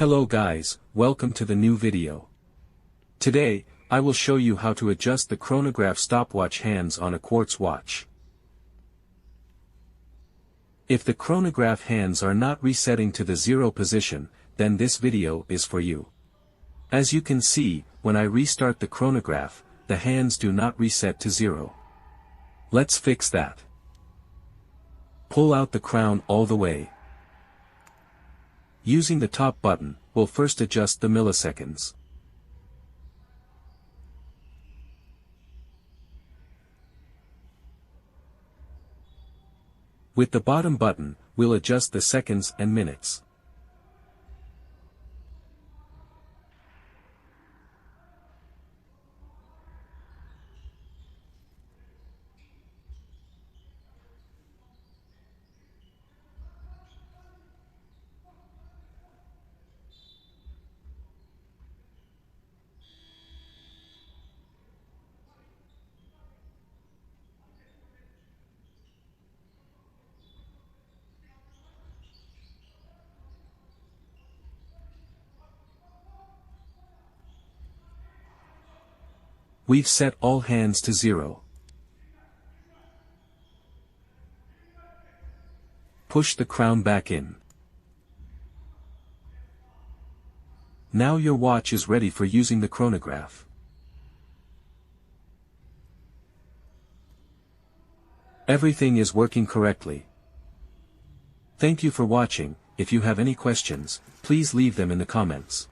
Hello guys, welcome to the new video. Today, I will show you how to adjust the chronograph stopwatch hands on a quartz watch. If the chronograph hands are not resetting to the 0 position, then this video is for you. As you can see, when I restart the chronograph, the hands do not reset to 0. Let's fix that. Pull out the crown all the way. Using the top button, we'll first adjust the milliseconds. With the bottom button, we'll adjust the seconds and minutes. We've set all hands to 0. Push the crown back in. Now your watch is ready for using the chronograph. Everything is working correctly. Thank you for watching. If you have any questions, please leave them in the comments.